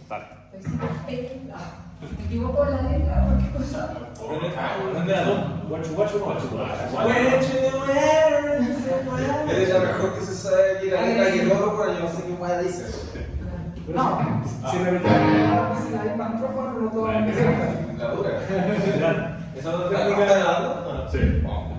Dale. Me equivoco la letra, cualquier cosa. Guachu, no guachu. Eres la mejor que se sabe que la letra que el otro, pero yo no sé qué weá dice. No. Sí, me metí. Si la misma micrófono, no todo. La dura. ¿Eso no te Sí. está grabando? Sí. Vamos.